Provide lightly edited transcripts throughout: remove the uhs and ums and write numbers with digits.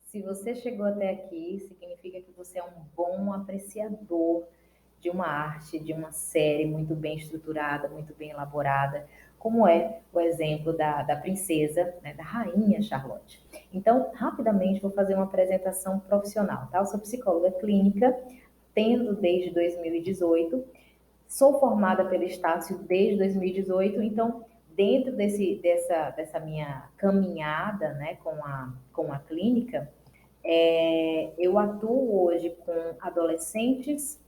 Se você chegou até aqui, significa que você é um bom apreciador de uma arte, de uma série muito bem estruturada, muito bem elaborada, como é o exemplo da princesa, né, da rainha Charlotte. Então, rapidamente, vou fazer uma apresentação profissional, tá? Eu sou psicóloga clínica, tendo desde 2018, sou formada pelo Estácio desde 2018, então, dentro dessa minha caminhada, né, com a clínica, eu atuo hoje com adolescentes,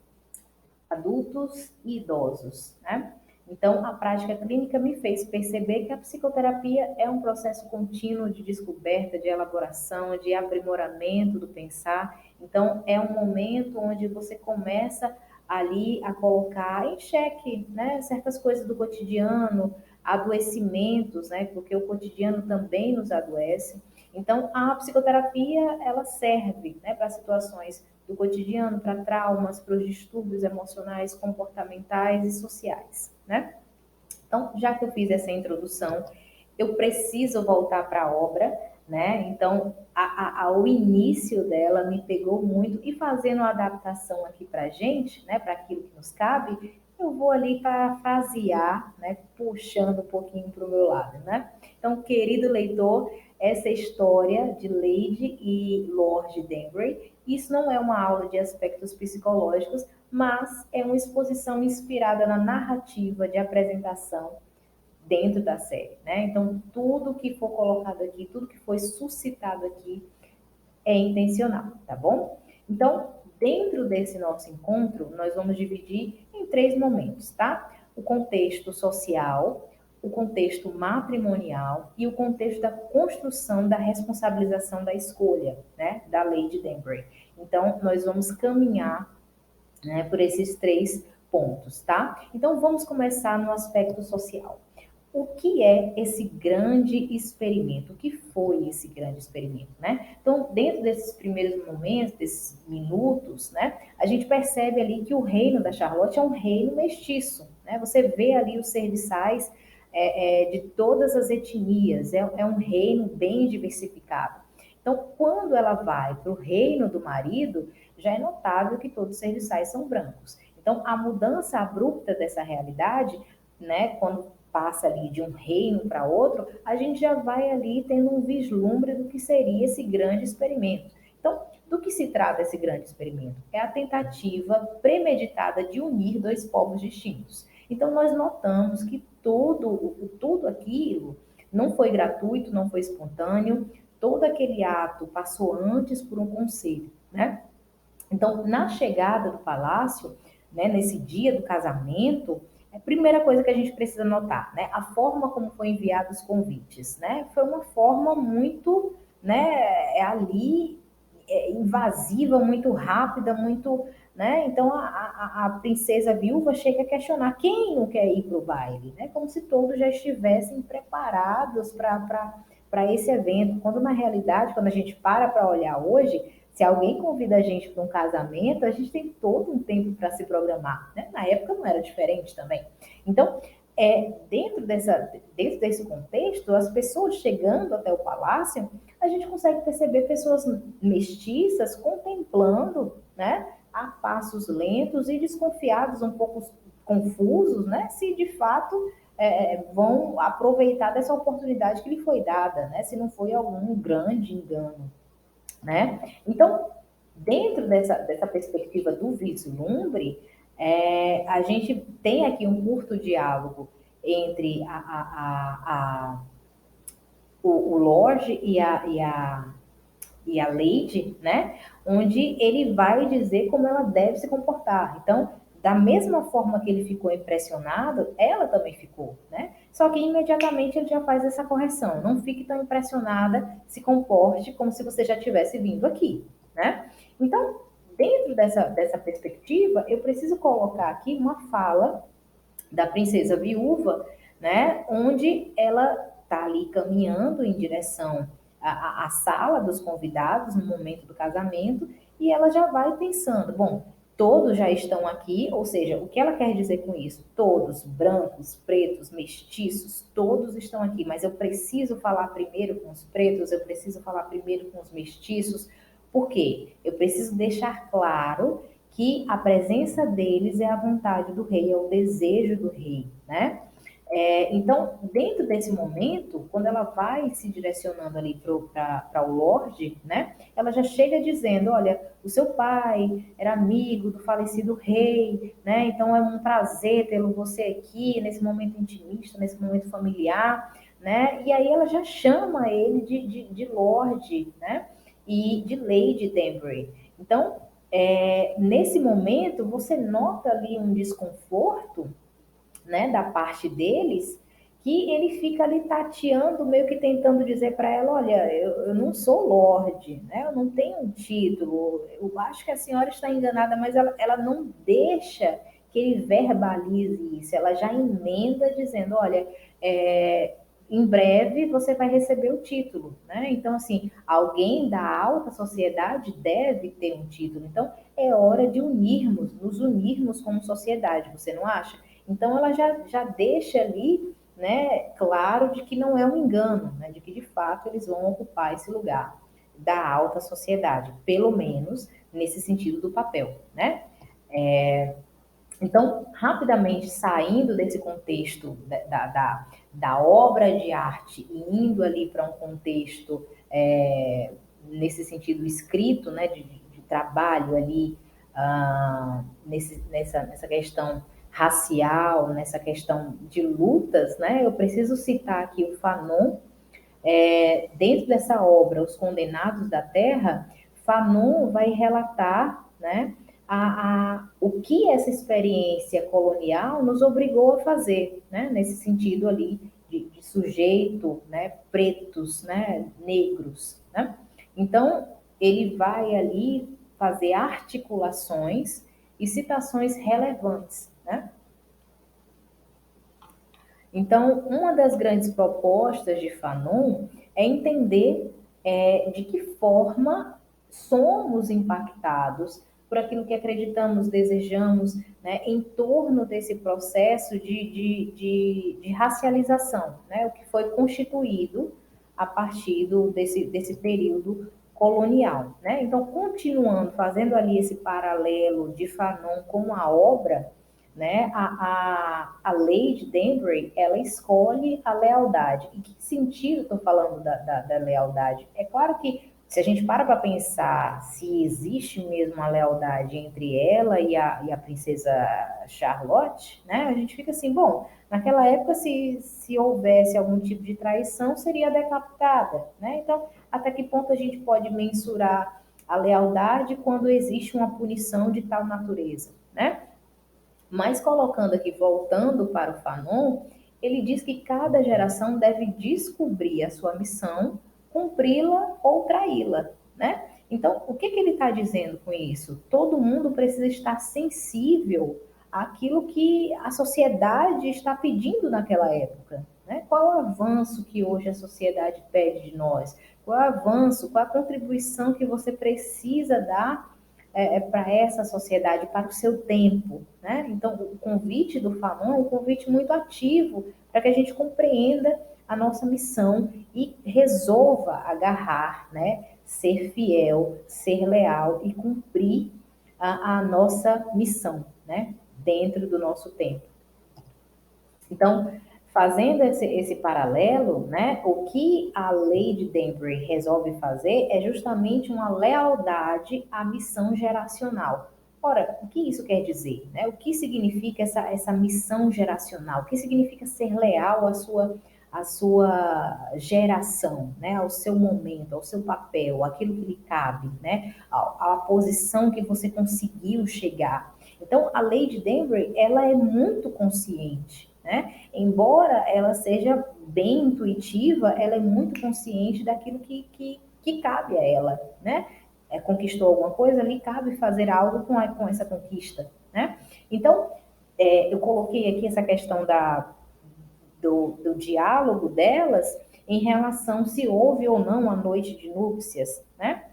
adultos e idosos, né? Então, a prática clínica me fez perceber que a psicoterapia é um processo contínuo de descoberta, de elaboração, de aprimoramento do pensar. Então, é um momento onde você começa ali a colocar em xeque, né, certas coisas do cotidiano, adoecimentos, né, porque o cotidiano também nos adoece. Então, a psicoterapia, ela serve, né, para situações do cotidiano, para traumas, para os distúrbios emocionais, comportamentais e sociais, né? Então, já que eu fiz essa introdução, eu preciso voltar para a obra, né? Então, o início dela me pegou muito e fazendo a adaptação aqui para a gente, né? Para aquilo que nos cabe, eu vou ali parafrasear, né? Puxando um pouquinho para o meu lado, né? Então, querido leitor, essa história de Lady e Lord Danbury, isso não é uma aula de aspectos psicológicos, mas é uma exposição inspirada na narrativa de apresentação dentro da série, né? Então, tudo que for colocado aqui, tudo que foi suscitado aqui é intencional, tá bom? Então, dentro desse nosso encontro, nós vamos dividir em três momentos, tá? O contexto social, o contexto matrimonial e o contexto da construção da responsabilização da escolha, né? Da lei de Danbury. Então, nós vamos caminhar, né, por esses três pontos, tá? Então, vamos começar no aspecto social. O que é esse grande experimento? O que foi esse grande experimento, né? Então, dentro desses primeiros momentos, desses minutos, né, a gente percebe ali que o reino da Charlotte é um reino mestiço, né? Você vê ali os serviçais de todas as etnias, é um reino bem diversificado. Então, quando ela vai para o reino do marido, já é notável que todos os serviçais são brancos. Então, a mudança abrupta dessa realidade, né, quando passa ali de um reino para outro, a gente já vai ali tendo um vislumbre do que seria esse grande experimento. Então, do que se trata esse grande experimento? É a tentativa premeditada de unir dois povos distintos. Então, nós notamos que tudo aquilo não foi gratuito, não foi espontâneo, todo aquele ato passou antes por um conselho, né? Então, na chegada do palácio, né, nesse dia do casamento, a primeira coisa que a gente precisa notar, né, a forma como foi enviados os convites, né, foi uma forma muito, né, ali invasiva, muito rápida, muito, né, então a princesa viúva chega a questionar quem não quer ir para o baile, né, como se todos já estivessem preparados para esse evento, quando na realidade, quando a gente para olhar hoje, se alguém convida a gente para um casamento, a gente tem todo um tempo para se programar, né? Na época não era diferente também. Então, dentro desse contexto, as pessoas chegando até o palácio, a gente consegue perceber pessoas mestiças contemplando, né, a passos lentos e desconfiados, um pouco confusos, né, se de fato vão aproveitar dessa oportunidade que lhe foi dada, né, se não foi algum grande engano, né? Então, dentro dessa perspectiva do vislumbre, a gente tem aqui um curto diálogo entre o Lorde e a Lady, né? Onde ele vai dizer como ela deve se comportar. Então, da mesma forma que ele ficou impressionado, ela também ficou, né? Só que imediatamente ele já faz essa correção. Não fique tão impressionada, se comporte como se você já tivesse vindo aqui, né? Então, dentro dessa perspectiva, eu preciso colocar aqui uma fala da princesa viúva, né? Onde ela está ali caminhando em direção à sala dos convidados no momento do casamento e ela já vai pensando, bom, todos já estão aqui, ou seja, o que ela quer dizer com isso? Todos, brancos, pretos, mestiços, todos estão aqui, mas eu preciso falar primeiro com os pretos, eu preciso falar primeiro com os mestiços, por quê? Eu preciso deixar claro que a presença deles é a vontade do rei, é o desejo do rei, né? Então, dentro desse momento, quando ela vai se direcionando ali para o Lorde, né, ela já chega dizendo, olha, o seu pai era amigo do falecido rei, né, então é um prazer tê-lo você aqui, nesse momento intimista, nesse momento familiar, né, e aí ela já chama ele de Lorde, né, e de Lady Danbury. Então, nesse momento, você nota ali um desconforto, né, da parte deles, que ele fica ali tateando, meio que tentando dizer para ela, olha, eu não sou Lorde, né, eu não tenho um título, eu acho que a senhora está enganada, mas ela não deixa que ele verbalize isso, ela já emenda dizendo, olha, em breve você vai receber o título, né? Então, assim, alguém da alta sociedade deve ter um título. Então, é hora de nos unirmos como sociedade, você não acha? Então, ela já deixa ali, né, claro de que não é um engano, né, de que de fato eles vão ocupar esse lugar da alta sociedade, pelo menos nesse sentido do papel, né? Então, rapidamente saindo desse contexto da obra de arte e indo ali para um contexto, nesse sentido escrito, né, de trabalho ali, nessa questão racial, nessa questão de lutas, né, eu preciso citar aqui o Fanon, dentro dessa obra, Os Condenados da Terra, Fanon vai relatar, né, o que essa experiência colonial nos obrigou a fazer, né, nesse sentido ali de sujeito, né, pretos, né, negros, né? Então, ele vai ali fazer articulações e citações relevantes, né? Então, uma das grandes propostas de Fanon é entender de que forma somos impactados por aquilo que acreditamos, desejamos, né, em torno desse processo de racialização, né, o que foi constituído a partir desse período colonial. Né? Então, continuando, fazendo ali esse paralelo de Fanon com a obra, né? A Lady Danbury, ela escolhe a lealdade. Em que sentido estou falando da lealdade? É claro que se a gente para pensar se existe mesmo a lealdade entre ela e a princesa Charlotte, né? A gente fica assim, bom, naquela época se houvesse algum tipo de traição, seria decapitada, né? Então, até que ponto a gente pode mensurar a lealdade quando existe uma punição de tal natureza, né? Mas colocando aqui, voltando para o Fanon, ele diz que cada geração deve descobrir a sua missão, cumpri-la ou traí-la, né? Então, o que ele está dizendo com isso? Todo mundo precisa estar sensível àquilo que a sociedade está pedindo naquela época, né? Qual o avanço que hoje a sociedade pede de nós? Qual é o avanço, qual a contribuição que você precisa dar para essa sociedade, para o seu tempo, né? Então, o convite do Fanon é um convite muito ativo para que a gente compreenda a nossa missão e resolva agarrar, né? Ser fiel, ser leal e cumprir a nossa missão, né? Dentro do nosso tempo. Então, fazendo esse paralelo, né, o que a Lady Danbury resolve fazer é justamente uma lealdade à missão geracional. Ora, o que isso quer dizer? Né? O que significa essa missão geracional? O que significa ser leal à sua geração, né? Ao seu momento, ao seu papel, aquilo que lhe cabe, né? À posição que você conseguiu chegar. Então, a Lady Danbury, ela é muito consciente, né? Embora ela seja bem intuitiva, ela é muito consciente daquilo que cabe a ela, né? Conquistou alguma coisa, lhe cabe fazer algo com essa conquista, né? Então, eu coloquei aqui essa questão do diálogo delas em relação se houve ou não a noite de núpcias, né?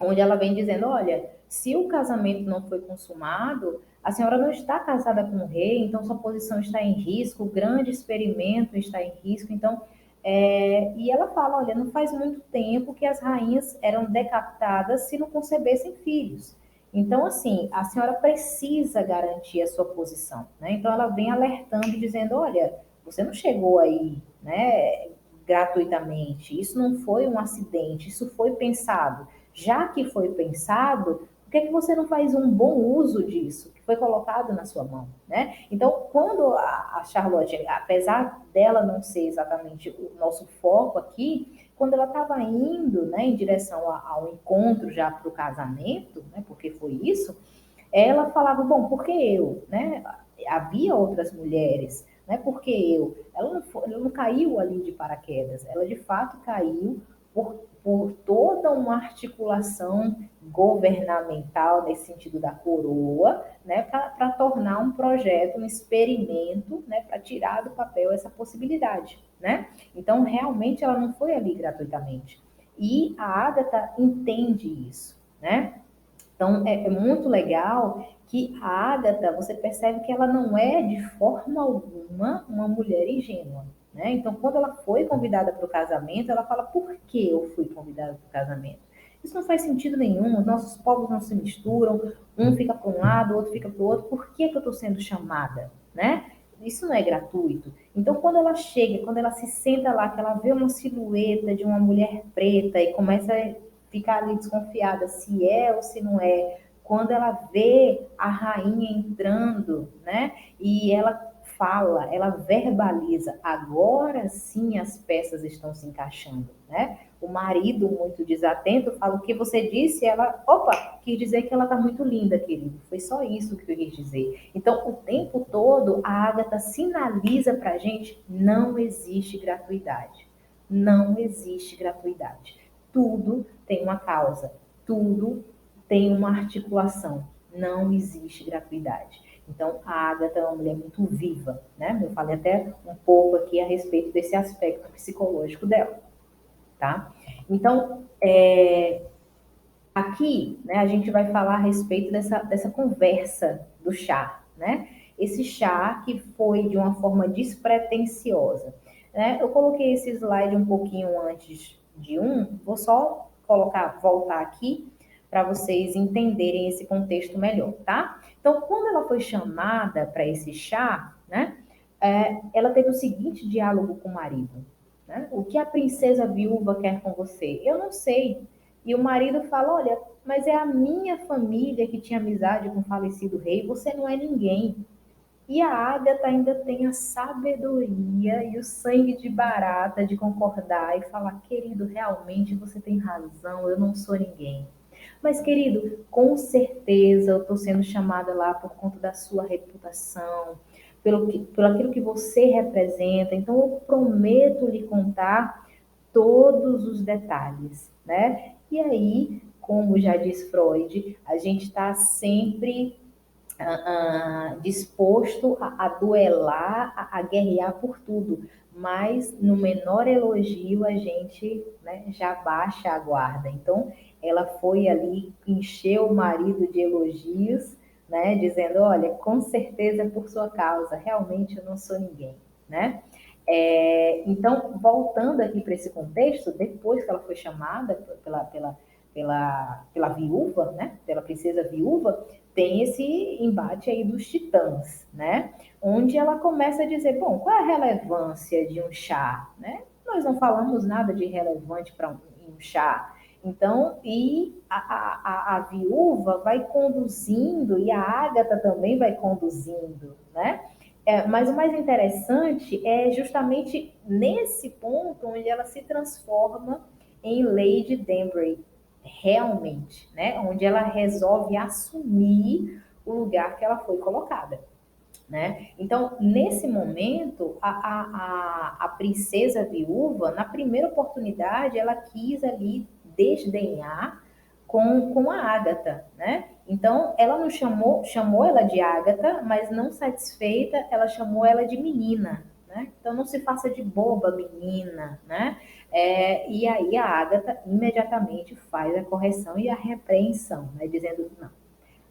onde ela vem dizendo, olha, se o casamento não foi consumado, a senhora não está casada com o rei, então sua posição está em risco, o grande experimento está em risco, então, e ela fala, olha, não faz muito tempo que as rainhas eram decapitadas se não concebessem filhos. Então, assim, a senhora precisa garantir a sua posição, né? Então, ela vem alertando, dizendo, olha, você não chegou aí, né, gratuitamente, isso não foi um acidente, isso foi pensado. Já que foi pensado, por que é que você não faz um bom uso disso, que foi colocado na sua mão, né? Então, quando a Charlotte, apesar dela não ser exatamente o nosso foco aqui, quando ela estava indo, né, em direção ao encontro já para o casamento, né, porque foi isso, ela falava, bom, por que eu, né? Havia outras mulheres, né? Por que eu? Ela não caiu ali de paraquedas, ela de fato caiu por toda uma articulação governamental, nesse sentido da coroa, né, para tornar um projeto, um experimento, né, para tirar do papel essa possibilidade, né? Então, realmente, ela não foi ali gratuitamente. E a Agatha entende isso, né? Então, é muito legal que a Ágata, você percebe que ela não é de forma alguma uma mulher ingênua, né? Então, quando ela foi convidada para o casamento, ela fala, por que eu fui convidada para o casamento? Isso não faz sentido nenhum, os nossos povos não se misturam, um fica para um lado, o outro fica para o outro, por que eu estou sendo chamada, né? Isso não é gratuito. Então, quando ela chega, quando ela se senta lá, que ela vê uma silhueta de uma mulher preta e começa a ficar ali desconfiada se é ou se não é. Quando ela vê a rainha entrando, né? E ela fala, ela verbaliza, agora sim as peças estão se encaixando, né? O marido, muito desatento, fala o que você disse, ela, opa, quis dizer que ela tá muito linda, querido. Foi só isso que eu quis dizer. Então, o tempo todo, a Agatha sinaliza pra gente, não existe gratuidade. Não existe gratuidade. Tudo tem uma causa, tudo tem uma articulação. Não existe gratuidade. Então, a Agatha é uma mulher muito viva, né? Eu falei até um pouco aqui a respeito desse aspecto psicológico dela, tá? Então, aqui, né, a gente vai falar a respeito dessa conversa do chá, né? Esse chá que foi de uma forma despretensiosa, né? Eu coloquei esse slide um pouquinho antes de vou só voltar aqui para vocês entenderem esse contexto melhor, tá? Então, quando ela foi chamada para esse chá, né? Ela teve o seguinte diálogo com o marido, né? O que a princesa viúva quer com você? Eu não sei. E o marido fala: olha, mas é a minha família que tinha amizade com o falecido rei, você não é ninguém. E a Agatha ainda tem a sabedoria e o sangue de barata de concordar e falar: querido, realmente você tem razão, eu não sou ninguém. Mas, querido, com certeza eu estou sendo chamada lá por conta da sua reputação, pelo aquilo que você representa. Então, eu prometo lhe contar todos os detalhes, né? E aí, como já diz Freud, a gente está sempre disposto a duelar, a guerrear por tudo, mas no menor elogio a gente, né, já baixa a guarda. Então, ela foi ali, encheu o marido de elogios, né, dizendo, olha, com certeza é por sua causa, realmente eu não sou ninguém, né? Então, voltando aqui para esse contexto, depois que ela foi chamada pela viúva, né, pela princesa viúva, tem esse embate aí dos titãs, né? Onde ela começa a dizer, bom, qual é a relevância de um chá, né? Nós não falamos nada de relevante para um chá. Então, e a viúva vai conduzindo, e a Ágata também vai conduzindo, né? Mas o mais interessante é justamente nesse ponto onde ela se transforma em Lady Danbury, realmente, né? Onde ela resolve assumir o lugar que ela foi colocada, né? Então, nesse momento, a princesa viúva, na primeira oportunidade, ela quis ali desdenhar com a Ágata, né? Então, ela chamou ela de Ágata, mas não satisfeita, ela chamou ela de menina, né? Então não se faça de boba, menina, né? E aí a Ágata imediatamente faz a correção e a repreensão, né? Dizendo, não,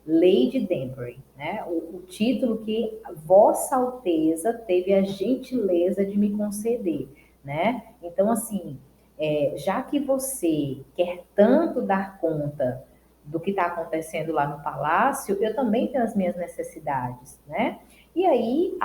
Lady Danbury, né? O título que Vossa Alteza teve a gentileza de me conceder, né? Então, assim, já que você quer tanto dar conta do que está acontecendo lá no palácio, eu também tenho as minhas necessidades, né? E aí,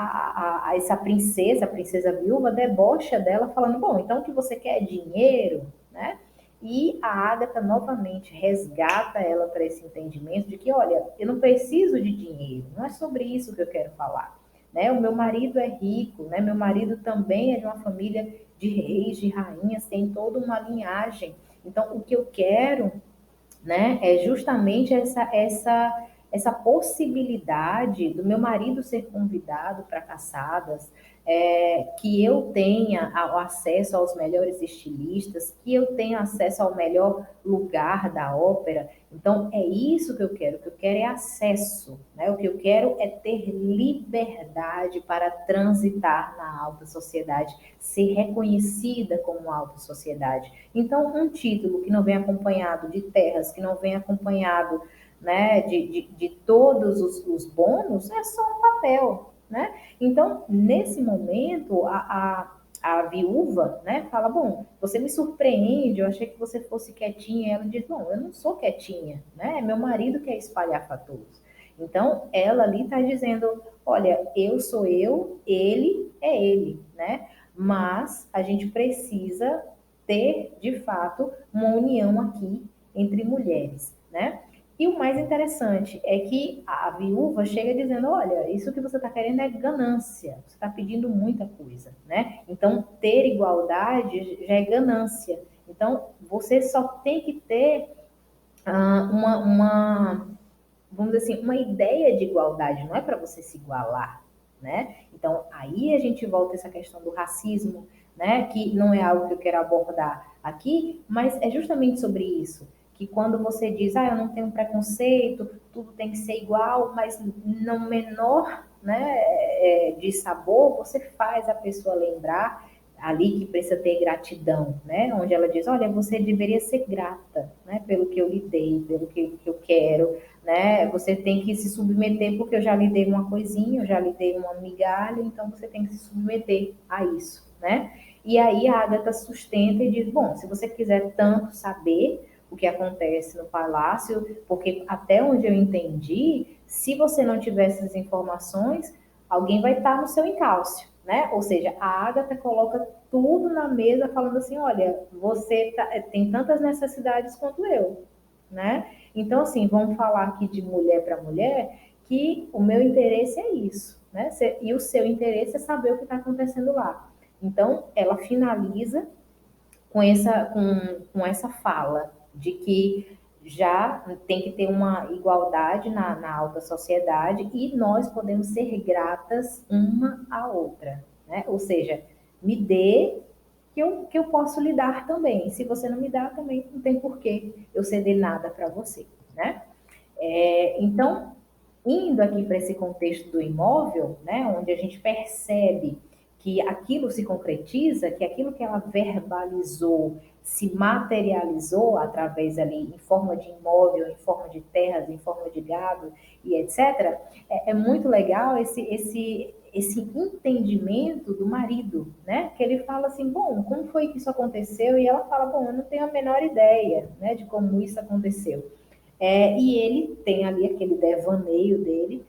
essa princesa, a princesa viúva, debocha dela, falando: bom, então o que você quer é dinheiro, né? E a Agatha novamente resgata ela para esse entendimento de que, olha, eu não preciso de dinheiro, não é sobre isso que eu quero falar. Né? O meu marido é rico, né? Meu marido também é de uma família de reis, de rainhas, tem toda uma linhagem. Então, o que eu quero, né, é justamente essa possibilidade do meu marido ser convidado para caçadas, que eu tenha acesso aos melhores estilistas, que eu tenha acesso ao melhor lugar da ópera. Então, é isso que eu quero. O que eu quero é acesso, né? O que eu quero é ter liberdade para transitar na alta sociedade, ser reconhecida como alta sociedade. Então, um título que não vem acompanhado de terras, que não vem acompanhado, né, de todos os bônus, é só um papel, né? Então, nesse momento, a viúva, né, fala: bom, você me surpreende, eu achei que você fosse quietinha. E ela diz: bom, eu não sou quietinha, né? É meu marido que é espalhafatoso. Então, ela ali está dizendo: olha, eu sou eu, ele é ele, né? Mas a gente precisa ter, de fato, uma união aqui entre mulheres, né? E o mais interessante é que a viúva chega dizendo: olha, isso que você está querendo é ganância, você está pedindo muita coisa, né? Então, ter igualdade já é ganância. Então, você só tem que ter vamos dizer assim, uma ideia de igualdade, não é para você se igualar, né? Então, aí a gente volta a essa questão do racismo, né? Que não é algo que eu quero abordar aqui, mas é justamente sobre isso. Que quando você diz: eu não tenho preconceito, tudo tem que ser igual, mas no menor, né, de sabor, você faz a pessoa lembrar ali que precisa ter gratidão, né? Onde ela diz: olha, você deveria ser grata, né? Pelo que eu lhe dei, pelo que eu quero, né? Você tem que se submeter, porque eu já lhe dei uma coisinha, eu já lhe dei uma migalha, então você tem que se submeter a isso, né? E aí a Agatha sustenta e diz: bom, se você quiser tanto saber o que acontece no palácio, porque até onde eu entendi, se você não tiver essas informações, alguém vai estar no seu encalço, né? Ou seja, a Agatha coloca tudo na mesa, falando assim: olha, você tem tantas necessidades quanto eu, né? Então, assim, vamos falar aqui de mulher para mulher, que o meu interesse é isso, né? E o seu interesse é saber o que está acontecendo lá. Então, ela finaliza com essa fala de que já tem que ter uma igualdade na alta sociedade e nós podemos ser gratas uma à outra, né? Ou seja, me dê que eu posso lhe dar também. Se você não me dá, também não tem porquê eu ceder nada para você, né? Então, indo aqui para esse contexto do imóvel, né, onde a gente percebe que aquilo se concretiza, que aquilo que ela verbalizou se materializou através ali em forma de imóvel, em forma de terras, em forma de gado e etc. É muito legal esse entendimento do marido, né? Que ele fala assim: bom, como foi que isso aconteceu? E ela fala: bom, eu não tenho a menor ideia, né, de como isso aconteceu. E ele tem ali aquele devaneio dele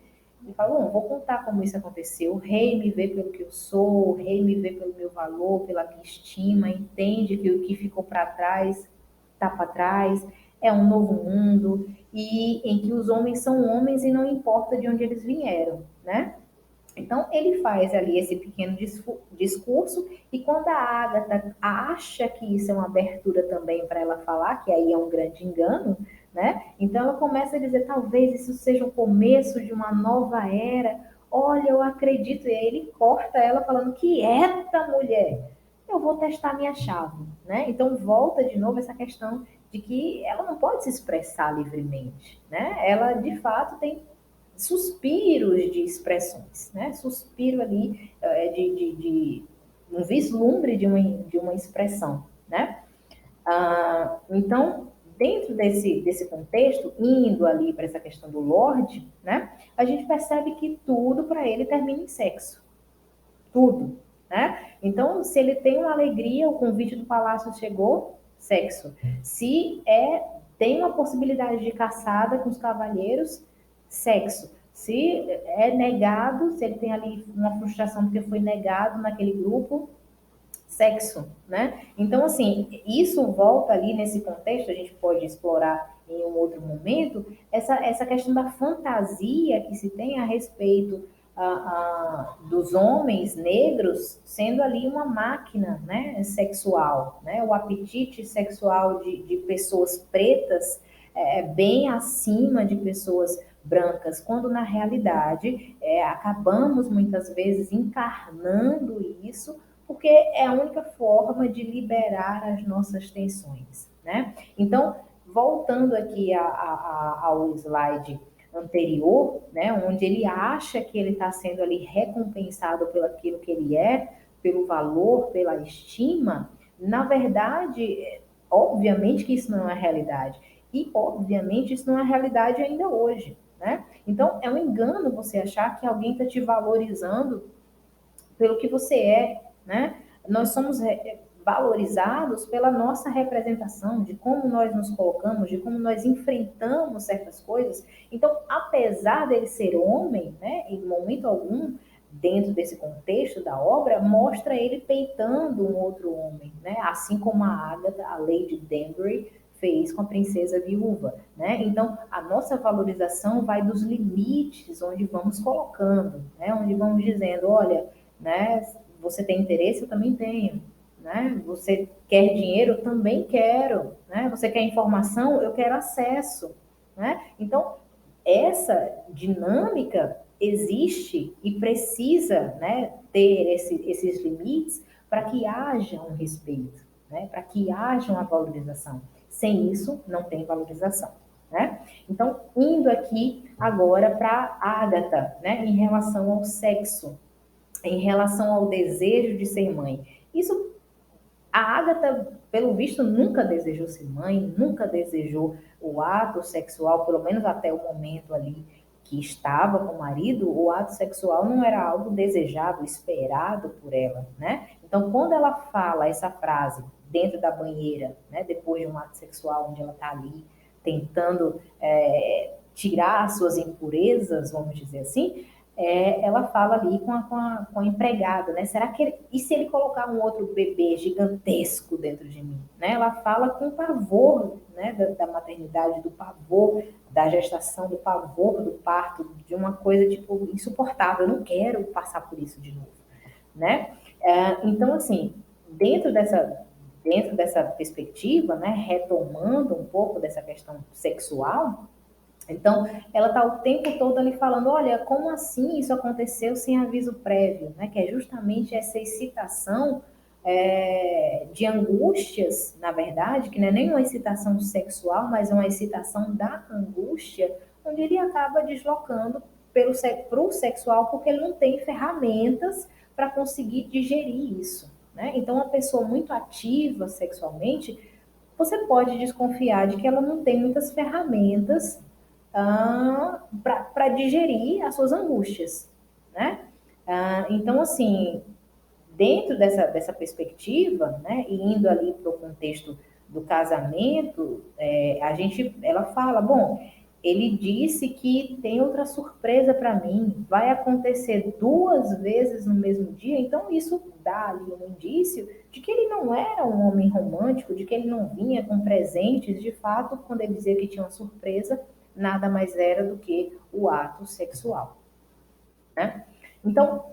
e fala: bom, vou contar como isso aconteceu. O rei me vê pelo que eu sou, o rei me vê pelo meu valor, pela minha estima, entende que o que ficou para trás está para trás, é um novo mundo e em que os homens são homens e não importa de onde eles vieram, né? Então, ele faz ali esse pequeno discurso, e quando a Agatha acha que isso é uma abertura também para ela falar, que aí é um grande engano, né? Então, ela começa a dizer: talvez isso seja o começo de uma nova era. Olha, eu acredito. E aí ele corta ela falando: quieta, mulher, eu vou testar minha chave, né? Então, volta de novo essa questão de que ela não pode se expressar livremente, né? Ela, de fato, tem suspiros de expressões, né? Suspiro ali de um vislumbre de uma expressão, né? Então, dentro desse contexto, indo ali para essa questão do Lorde, né? A gente percebe que tudo para ele termina em sexo. Tudo, né? Então, se ele tem uma alegria, o convite do palácio chegou, sexo. Se tem uma possibilidade de caçada com os cavalheiros, sexo. Se é negado, se ele tem ali uma frustração porque foi negado naquele grupo, sexo, né? Então, assim, isso volta ali nesse contexto, a gente pode explorar em um outro momento, essa questão da fantasia que se tem a respeito dos homens negros sendo ali uma máquina, né, sexual, né? O apetite sexual de pessoas pretas é bem acima de pessoas brancas, quando na realidade acabamos muitas vezes encarnando isso porque é a única forma de liberar as nossas tensões, né? Então, voltando aqui ao slide anterior, né, onde ele acha que ele está sendo ali recompensado pelo aquilo que ele é, pelo valor, pela estima, na verdade, obviamente que isso não é realidade. E, obviamente, isso não é realidade ainda hoje, né? Então, é um engano você achar que alguém está te valorizando pelo que você é, né? Nós somos valorizados pela nossa representação, de como nós nos colocamos, de como nós enfrentamos certas coisas. Então, apesar dele ser homem, né, em momento algum, dentro desse contexto da obra, mostra ele peitando um outro homem, né? Assim como a Agatha, a Lady Danbury, fez com a princesa viúva, né? Então, a nossa valorização vai dos limites onde vamos colocando, né? Onde vamos dizendo, olha, né? Você tem interesse, eu também tenho, né? Você quer dinheiro, eu também quero, né? Você quer informação, eu quero acesso, né? Então, essa dinâmica existe e precisa, né, ter esses limites para que haja um respeito, né? Para que haja uma valorização. Sem isso, não tem valorização, né? Então, indo aqui agora para Ágata, né, em relação ao sexo, em relação ao desejo de ser mãe. Isso, a Agatha, pelo visto, nunca desejou ser mãe, nunca desejou o ato sexual, pelo menos até o momento ali que estava com o marido, o ato sexual não era algo desejado, esperado por ela, né? Então, quando ela fala essa frase dentro da banheira, né, depois de um ato sexual, onde ela está ali tentando tirar as suas impurezas, vamos dizer assim, ela fala ali com a empregada, né? Será que e se ele colocar um outro bebê gigantesco dentro de mim, né? Ela fala com pavor, né? Da maternidade, do pavor da gestação, do pavor do parto, de uma coisa tipo insuportável. Eu não quero passar por isso de novo, né? Então, assim, dentro dessa perspectiva, né? Retomando um pouco dessa questão sexual. Então, ela está o tempo todo ali falando, olha, como assim isso aconteceu sem aviso prévio, né? Que é justamente essa excitação de angústias, na verdade, que não é nem uma excitação sexual, mas é uma excitação da angústia, onde ele acaba deslocando para o sexual, porque ele não tem ferramentas para conseguir digerir isso, né? Então, uma pessoa muito ativa sexualmente, você pode desconfiar de que ela não tem muitas ferramentas para digerir as suas angústias, né? Então, assim, dentro dessa perspectiva, né, e indo ali para o contexto do casamento, ela fala, bom, ele disse que tem outra surpresa para mim, vai acontecer 2 vezes no mesmo dia, então isso dá ali um indício de que ele não era um homem romântico, de que ele não vinha com presentes, de fato, quando ele dizia que tinha uma surpresa, nada mais era do que o ato sexual, né? Então,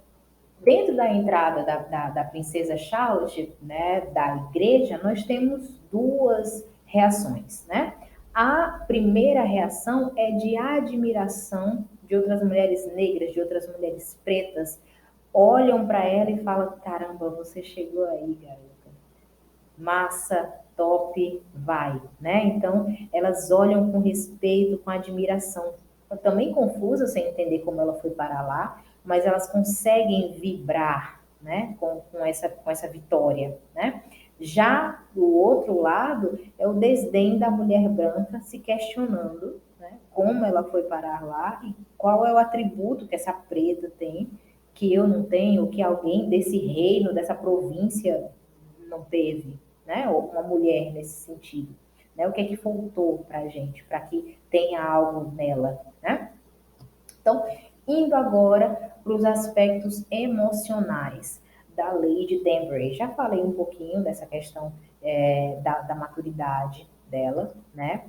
dentro da entrada da princesa Charlotte, né, da igreja, nós temos 2 reações, né? A primeira reação é de admiração de outras mulheres negras, de outras mulheres pretas, olham para ela e falam, caramba, você chegou aí, garota. Massa, top, vai, né? Então, elas olham com respeito, com admiração. também confusas, sem entender como ela foi parar lá, mas elas conseguem vibrar, né, com essa vitória, né? Já do outro lado é o desdém da mulher branca se questionando, né, como ela foi parar lá e qual é o atributo que essa preta tem que eu não tenho, que alguém desse reino, dessa província não teve, né? Ou uma mulher nesse sentido, né? O que é que faltou para a gente, para que tenha algo nela, né? Então, indo agora para os aspectos emocionais da lei de Danbury. Já falei um pouquinho dessa questão da maturidade dela, né?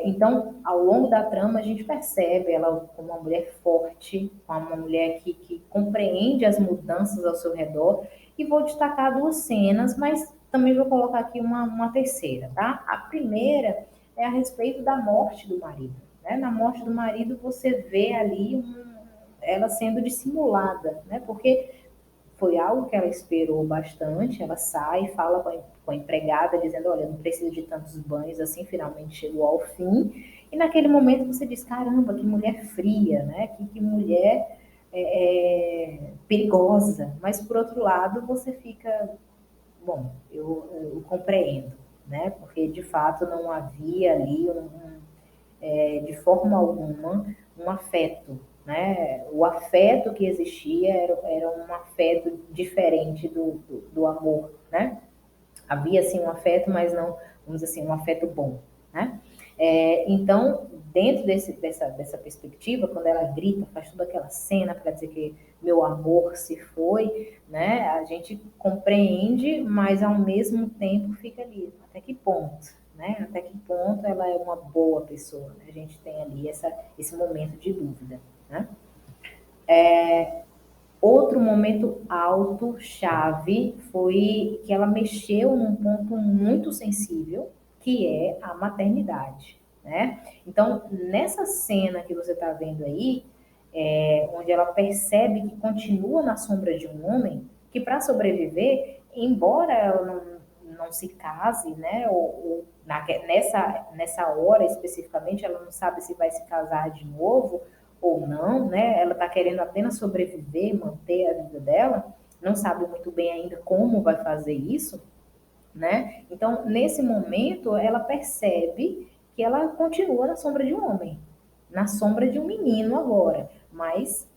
Então, ao longo da trama, a gente percebe ela como uma mulher forte, como uma mulher que compreende as mudanças ao seu redor. E vou destacar duas cenas, mas também vou colocar aqui uma terceira, tá? A primeira é a respeito da morte do marido. Né? Na morte do marido, você vê ali ela sendo dissimulada, né? Porque foi algo que ela esperou bastante. Ela sai, fala com a empregada, dizendo: Olha, não preciso de tantos banhos assim, finalmente chegou ao fim. E naquele momento você diz: Caramba, que mulher fria, né? Que mulher perigosa. Mas por outro lado, você fica: Bom, eu compreendo, né? Porque de fato não havia ali de forma alguma um afeto, né? O afeto que existia era um afeto diferente do amor, né? Havia sim um afeto, mas não, vamos dizer assim, um afeto bom, né? Então, dentro dessa perspectiva, quando ela grita, faz toda aquela cena para dizer que meu amor se foi, né? A gente compreende, mas ao mesmo tempo fica ali, até que ponto, né? Até que ponto ela é uma boa pessoa, né? A gente tem ali esse momento de dúvida, né? Outro momento alto, chave, foi que ela mexeu num ponto muito sensível, que é a maternidade, né? Então, nessa cena que você está vendo aí, onde ela percebe que continua na sombra de um homem, que para sobreviver, embora ela não se case, né? Nessa hora especificamente, ela não sabe se vai se casar de novo ou não, né? Ela está querendo apenas sobreviver, manter a vida dela, não sabe muito bem ainda como vai fazer isso, né? Então, nesse momento, ela percebe que ela continua na sombra de um homem, na sombra de um menino agora, mas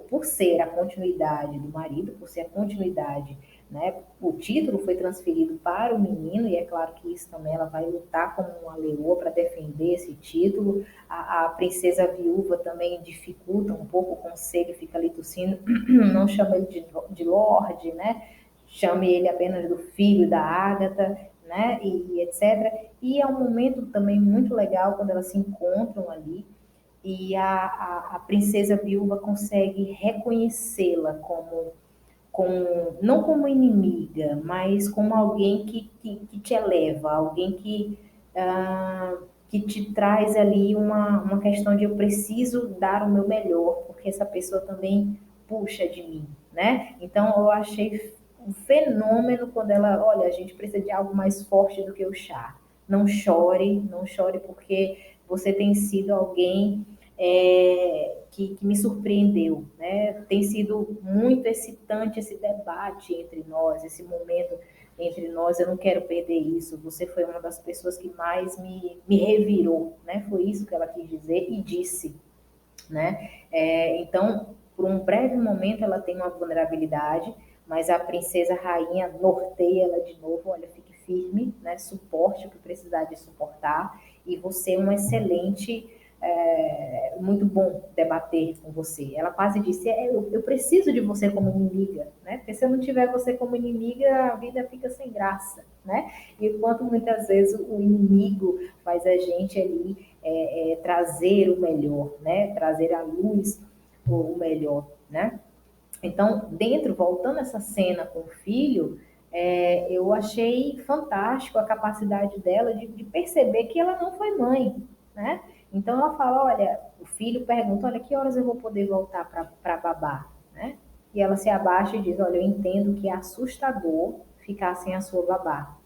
por ser a continuidade do marido, por ser a continuidade, né? O título foi transferido para o menino, e é claro que isso também ela vai lutar como uma leoa para defender esse título. A princesa viúva também dificulta um pouco o conselho, fica ali tossindo, não chama ele de Lorde, né? Chame ele apenas do filho da Ágata, né? E etc. E é um momento também muito legal quando elas se encontram ali e a princesa viúva consegue reconhecê-la não como inimiga, mas como alguém que te eleva, alguém que te traz ali uma questão de eu preciso dar o meu melhor, porque essa pessoa também puxa de mim, né? Então eu achei um fenômeno quando ela, olha, a gente precisa de algo mais forte do que o chá. Não chore, não chore porque você tem sido alguém que me surpreendeu, né? Tem sido muito excitante esse debate entre nós, esse momento entre nós. Eu não quero perder isso. Você foi uma das pessoas que mais me revirou, né? Foi isso que ela quis dizer e disse, né? Então, por um breve momento, ela tem uma vulnerabilidade, mas a princesa rainha norteia ela de novo. Olha, fique firme, né? Suporte o que precisar de suportar. E você é um excelente muito bom debater com você. Ela quase disse: eu preciso de você como inimiga, né? Porque se eu não tiver você como inimiga, a vida fica sem graça, né? E quanto muitas vezes o inimigo faz a gente ali trazer o melhor, né? Trazer à luz o melhor, né? Então, voltando essa cena com o filho, eu achei fantástico a capacidade dela de perceber que ela não foi mãe, né? Então ela fala, olha, o filho pergunta, olha, que horas eu vou poder voltar para babá, né? E ela se abaixa e diz, olha, eu entendo que é assustador ficar sem a sua babá,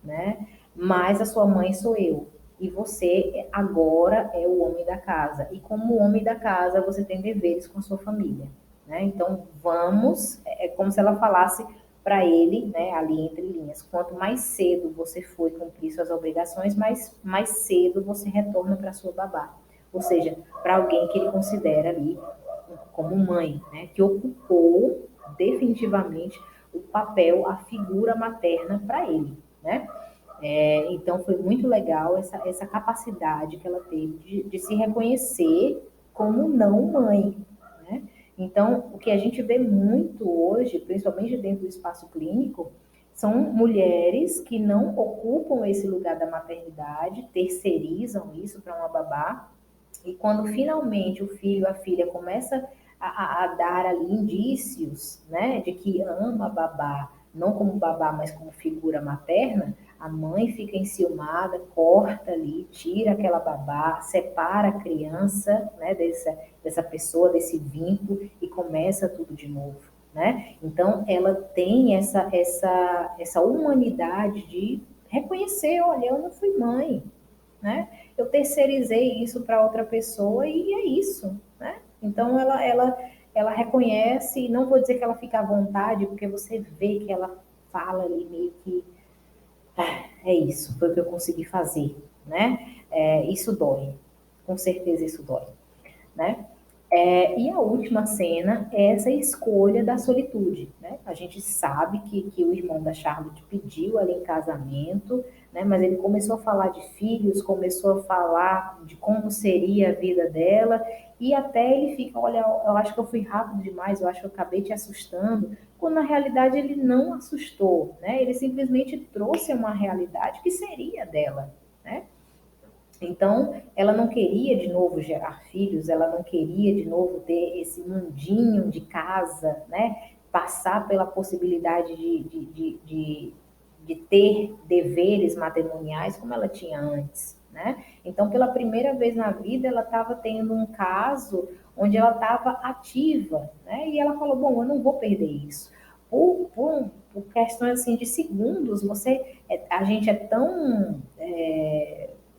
né? Mas a sua mãe sou eu. e você agora é o homem da casa. E como homem da casa, você tem deveres com a sua família, né? Então, vamos, é como se ela falasse para ele, né, ali entre linhas, quanto mais cedo você for cumprir suas obrigações, mais cedo você retorna para sua babá. Ou seja, para alguém que ele considera ali como mãe, né, que ocupou definitivamente o papel, a figura materna para ele, né? Então foi muito legal essa capacidade que ela teve de se reconhecer como não mãe, né? Então, o que a gente vê muito hoje, principalmente dentro do espaço clínico, são mulheres que não ocupam esse lugar da maternidade, terceirizam isso para uma babá, e quando finalmente o filho, a filha começa a dar ali indícios, né, de que ama a babá, não como babá, mas como figura materna, a mãe fica enciumada, corta ali, tira aquela babá, separa a criança, né, dessa pessoa, desse vínculo e começa tudo de novo, né? Então ela tem essa humanidade de reconhecer, olha, eu não fui mãe, né? Eu terceirizei isso para outra pessoa e é isso, né? Então ela reconhece, e não vou dizer que ela fica à vontade, porque você vê que ela fala ali meio que é isso, foi o que eu consegui fazer, né? Isso dói, com certeza isso dói, né? E a última cena é essa escolha da solitude, né? A gente sabe que o irmão da Charlotte pediu ela em casamento, né? Mas ele começou a falar de filhos, começou a falar de como seria a vida dela, e até ele fica, olha, eu acho que eu fui rápido demais, eu acho que eu acabei te assustando, quando na realidade ele não assustou, né? Ele simplesmente trouxe uma realidade que seria dela, né? Então, ela não queria de novo gerar filhos, ela não queria de novo ter esse mundinho de casa, né? Passar pela possibilidade de ter deveres matrimoniais como ela tinha antes, né? Então, pela primeira vez na vida, ela estava tendo um caso onde ela estava ativa, né? E ela falou: bom, eu não vou perder isso. Por questões assim de segundos, a gente é tão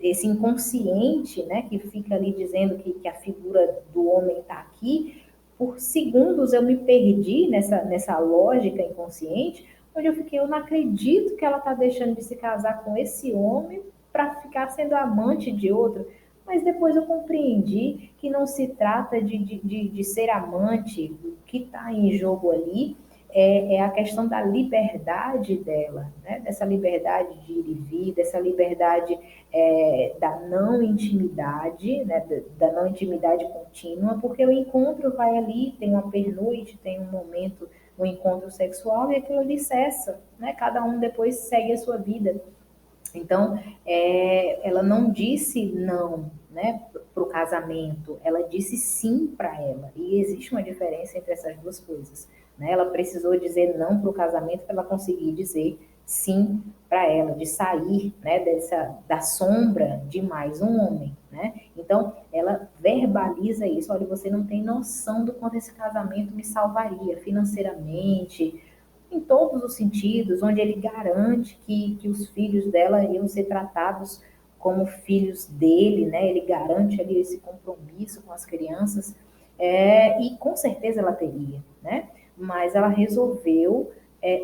esse inconsciente, né, que fica ali dizendo que a figura do homem está aqui, por segundos eu me perdi nessa lógica inconsciente, onde eu fiquei, eu não acredito que ela está deixando de se casar com esse homem para ficar sendo amante de outro. Mas depois eu compreendi que não se trata de ser amante, o que está em jogo ali é a questão da liberdade dela, né? Dessa liberdade de ir e vir, dessa liberdade da não intimidade, né? Da não intimidade contínua, porque o encontro vai ali, tem uma pernoite, tem um momento, um encontro sexual e aquilo ali cessa, né? Cada um depois segue a sua vida. Então, ela não disse não, né, para o casamento, ela disse sim para ela. E existe uma diferença entre essas duas coisas. Né? Ela precisou dizer não para o casamento para ela conseguir dizer sim para ela, de sair, né, da sombra de mais um homem. Né? Então, ela verbaliza isso. Olha, você não tem noção do quanto esse casamento me salvaria financeiramente, em todos os sentidos, onde ele garante que os filhos dela iam ser tratados como filhos dele, né? Ele garante ali esse compromisso com as crianças, e com certeza ela teria, né? Mas ela resolveu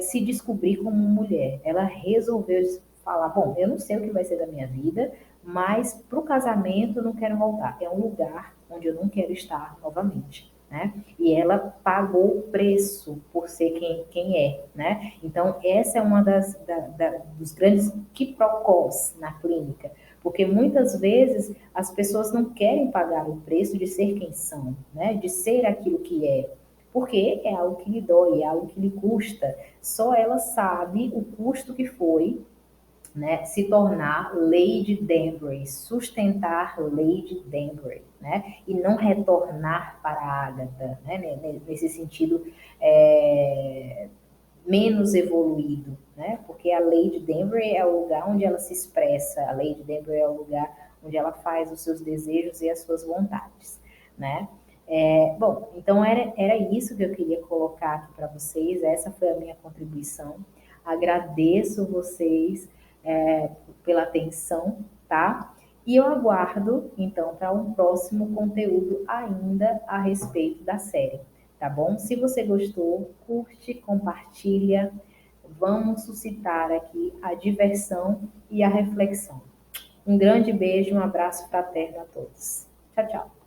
se descobrir como mulher. Ela resolveu falar, bom, eu não sei o que vai ser da minha vida, mas para o casamento eu não quero voltar. É um lugar onde eu não quero estar novamente. Né? E ela pagou o preço por ser quem é, né? Então, essa é uma dos grandes quiprocós na clínica, porque muitas vezes as pessoas não querem pagar o preço de ser quem são, né? De ser aquilo que é, porque é algo que lhe dói, é algo que lhe custa. Só ela sabe o custo que foi, né, se tornar Lady Danbury, sustentar Lady Danbury, né, e não retornar para a Agatha, né, nesse sentido menos evoluído, né, porque a Lady Danbury é o lugar onde ela se expressa, a Lady Danbury é o lugar onde ela faz os seus desejos e as suas vontades, né. Bom, então era isso que eu queria colocar aqui para vocês, essa foi a minha contribuição. Agradeço vocês pela atenção, tá? E eu aguardo, então, para um próximo conteúdo ainda a respeito da série, tá bom? Se você gostou, curte, compartilha. Vamos suscitar aqui a diversão e a reflexão. Um grande beijo, um abraço fraterno a todos. Tchau, tchau.